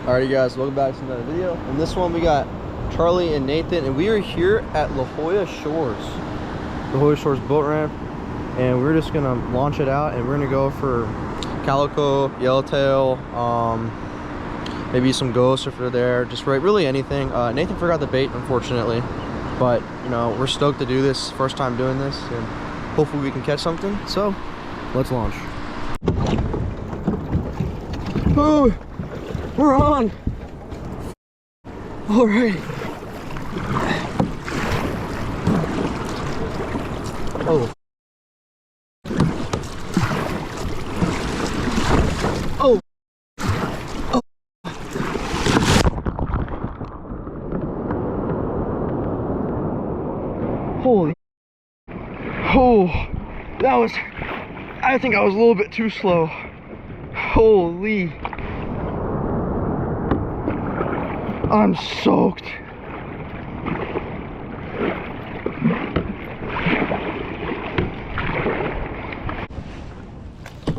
Alrighty guys, welcome back to another video. In this one we got Charlie and Nathan, and we are here at La Jolla Shores boat ramp, and we're just gonna launch it out and we're gonna go for calico, yellowtail, maybe some ghosts if they're there, just really anything. Nathan forgot the bait unfortunately, but you know, we're stoked to do this, first time doing this, and hopefully we can catch something. So let's launch. Oh, we're on. All right. Oh. Oh. Oh. Holy. Oh, that was, I think I was a little bit too slow. Holy. I'm soaked.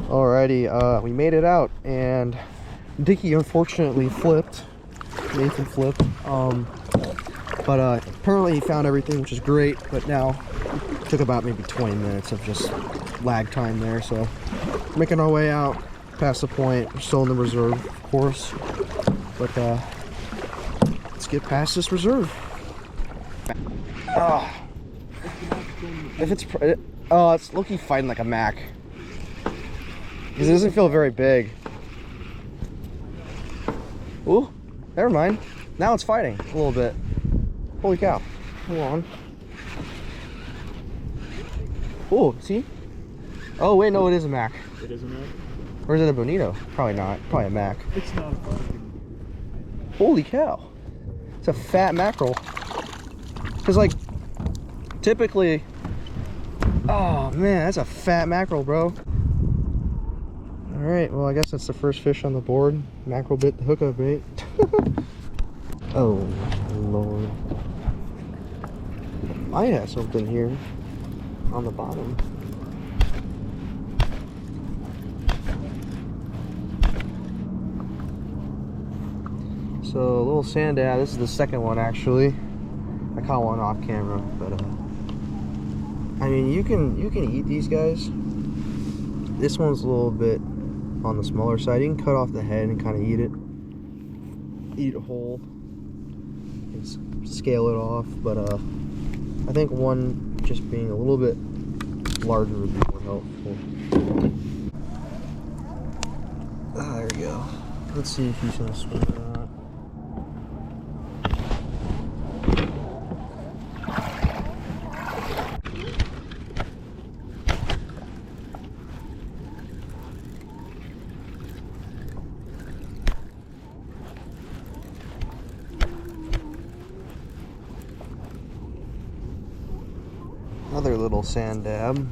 Alrighty, we made it out, and Dickie unfortunately flipped. Nathan flipped. But apparently he found everything, which is great. But now it took about maybe 20 minutes of just lag time there. So making our way out past the point. We're still in the reserve, of course. But let's get past this reserve. If it's it's low-key fighting like a mac, because it doesn't feel very big. Ooh, never mind. Now it's fighting a little bit. Holy cow! Hold on. Oh, see? Oh wait, no, it is a mac. It is a mac. Or is it a bonito? Probably not. Probably a mac. It's not a fucking... Holy cow! It's a fat mackerel. Cause like, typically, oh man, that's a fat mackerel, bro. All right, well I guess that's the first fish on the board. Mackerel bit the hookup bait. Oh Lord, might have something here on the bottom. So a little sand dab. This is the second one actually. I caught one off camera, but I mean you can eat these guys. This one's a little bit on the smaller side. You can cut off the head and kind of eat it. Eat it whole. And scale it off, but I think one just being a little bit larger would be more helpful. Ah, there we go. Let's see if he's gonna swim or not. Another little sand dab.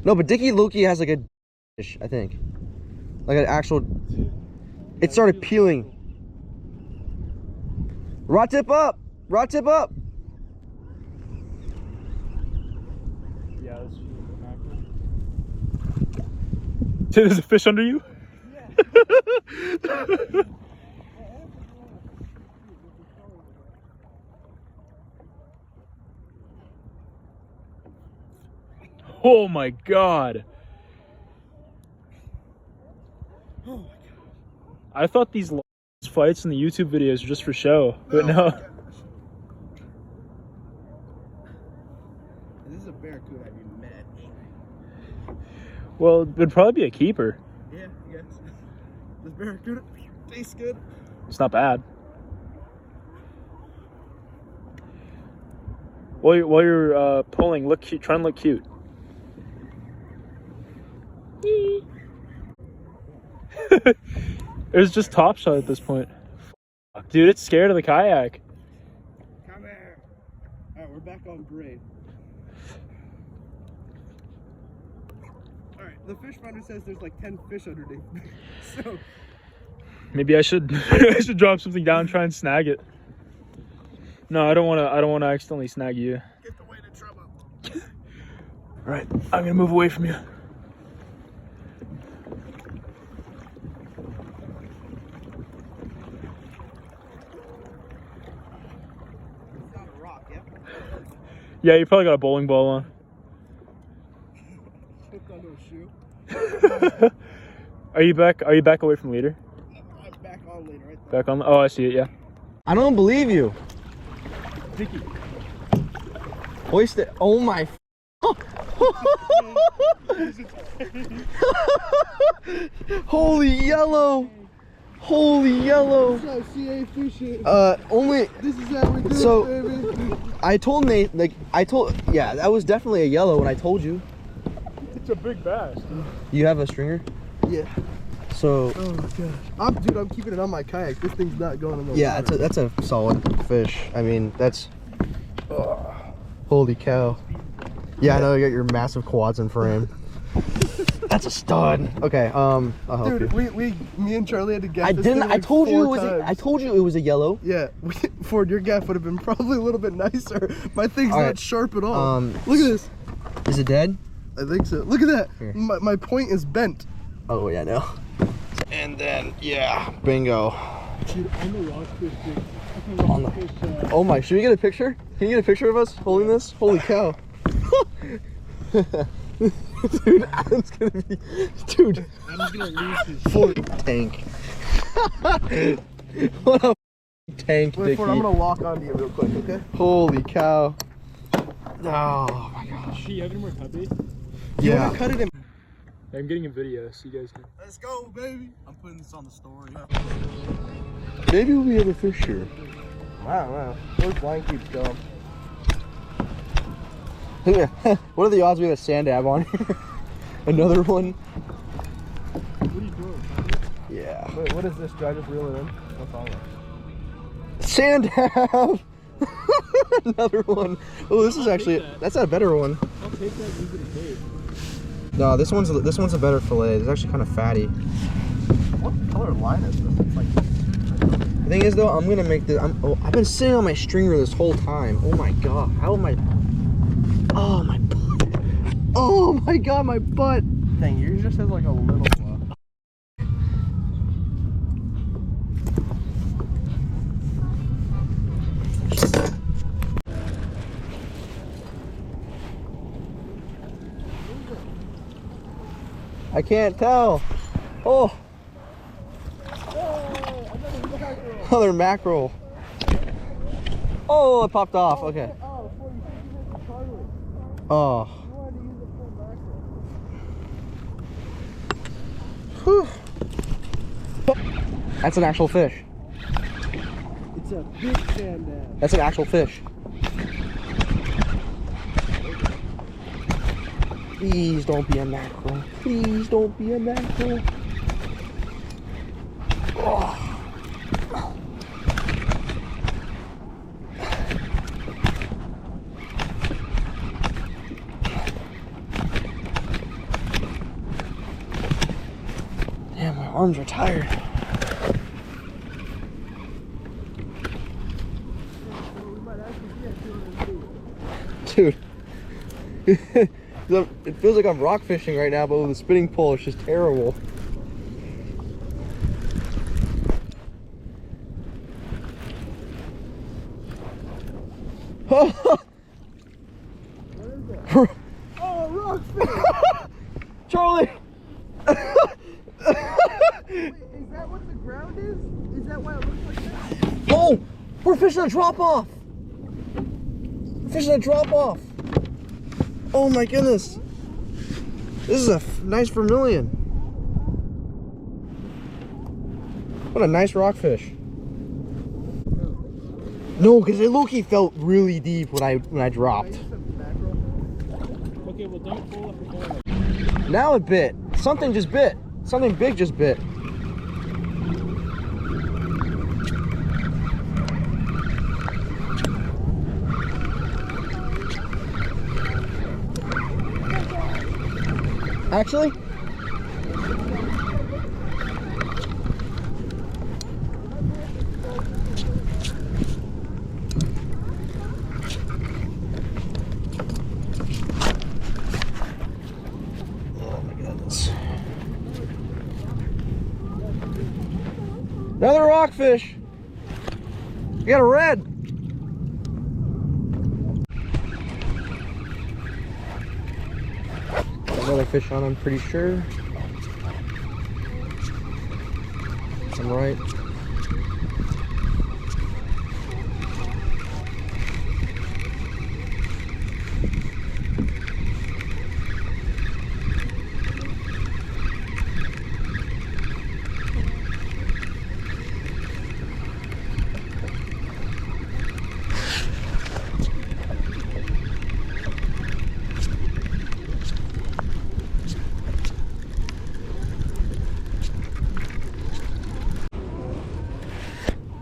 No, but Dickie Loki has like a fish, I think. Like an actual... It started peeling. Rod tip up! Rod tip up! Yeah, that's mackerel. Dude, there's a fish under you? Yeah. Oh my god. Oh my god. I thought these fights in the YouTube videos were just for show, but no. This is a barracuda, I'd be mad angry. Well, it would probably be a keeper. Yeah, I guess. This barracuda tastes good. It's not bad. While you're pulling, look cute. Try and look cute. It was just top shot at this point. Fuck, dude, it's scared of the kayak. Come here. All right, we're back on grade. All right, the fish finder says there's like 10 fish underneath. So Maybe I should I should drop something down and try and snag it. No, I don't want to accidentally snag you. Get the weight of trouble. All right, I'm gonna move away from you. It's not a rock, yeah? Yeah, you probably got a bowling ball on. Hooked onto a shoe. Are you back away from leader? I'm back on later, right there. Back on. Oh, I see it. Yeah. I don't believe you. Dickie. Hoist it. Oh my. Holy yellow. Holy yellow. This is how CA fishing. Only. This is how we do So- it, baby. I told Nate, yeah, that was definitely a yellow when I told you. It's a big bass. You have a stringer? Yeah. So, Oh my gosh. I'm keeping it on my kayak. This thing's not going in the yeah, water. that's a solid fish. I mean, that's. Holy cow. Yeah, I know you got your massive quads in frame. That's a stud. Okay, I'll help Dude, you. me and Charlie had to get I this didn't. thing I like told you it 4 was. times. I told you it was a yellow. Yeah, Ford, your gaff would have been probably a little bit nicer. My thing's All not right. sharp at all. Look at this. Is it dead? I think so. Look at that. Here. My point is bent. Oh yeah, no. And then yeah, bingo. Dude, on the rockfish, On the- Oh my! Should we get a picture? Can you get a picture of us holding this? Holy cow! Dude, Adam's gonna be. Dude. I'm gonna lose his Ford tank. What a tank, Wait, Dickie. Ford, I'm gonna lock onto you real quick, okay? Holy cow. Oh my gosh. Do you have any more cut bait? You Yeah. wanna cut it in? I'm getting a video so you guys can. Let's go, baby. I'm putting this on the story. Maybe we'll be able to fish here. I don't know. Where's line keeps going? What are the odds we have a sand dab on here? Another one? What are you doing? Yeah. Wait, what is this? Do I just reel it in? What's on it? Sand dab! Another one. Oh, this is actually, that's a better one. I'll take that and use it as bait. No, this one's a better fillet. It's actually kind of fatty. What color line is this? It's like. The thing is though, I'm gonna make this. I've been sitting on my stringer this whole time. Oh my god, how am I? Oh my butt. Oh my god, my butt. Dang, yours just has like a little. I can't tell. Oh. Another mackerel. Oh, it popped off. Okay. Oh. Whew. That's an actual fish. It's a big sand dab. That's an actual fish. Please don't be a mackerel. Please don't be a mackerel. Oh. Damn, my arms are tired. Dude. It feels like I'm rock fishing right now, but with a spinning pole, it's just terrible. What is it? Oh, rockfish! Charlie! Wait, is that what the ground is? Is that why it looks like that? Oh! We're fishing a drop off! We're fishing a drop off! Oh my goodness! This is a nice vermilion. What a nice rockfish. No, because it low-key felt really deep when I dropped. Okay, well don't pull up the ball. Now it bit. Something just bit. Something big just bit. Actually, Another rockfish. We got a red. Another fish on, I'm pretty sure. I'm right.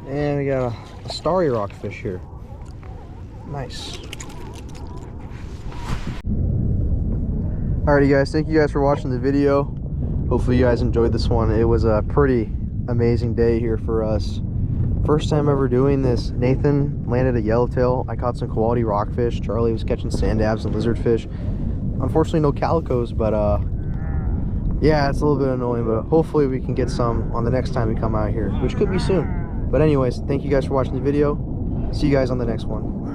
And we got a starry rockfish here. Nice. Alrighty guys, thank you guys for watching the video. Hopefully you guys enjoyed this one. It was a pretty amazing day here for us. First time ever doing this. Nathan landed a yellowtail. I caught some quality rockfish. Charlie was catching sand dabs and lizardfish. Unfortunately no calicos, but yeah, it's a little bit annoying, but hopefully we can get some on the next time we come out here, which could be soon. But anyways, thank you guys for watching the video. See you guys on the next one.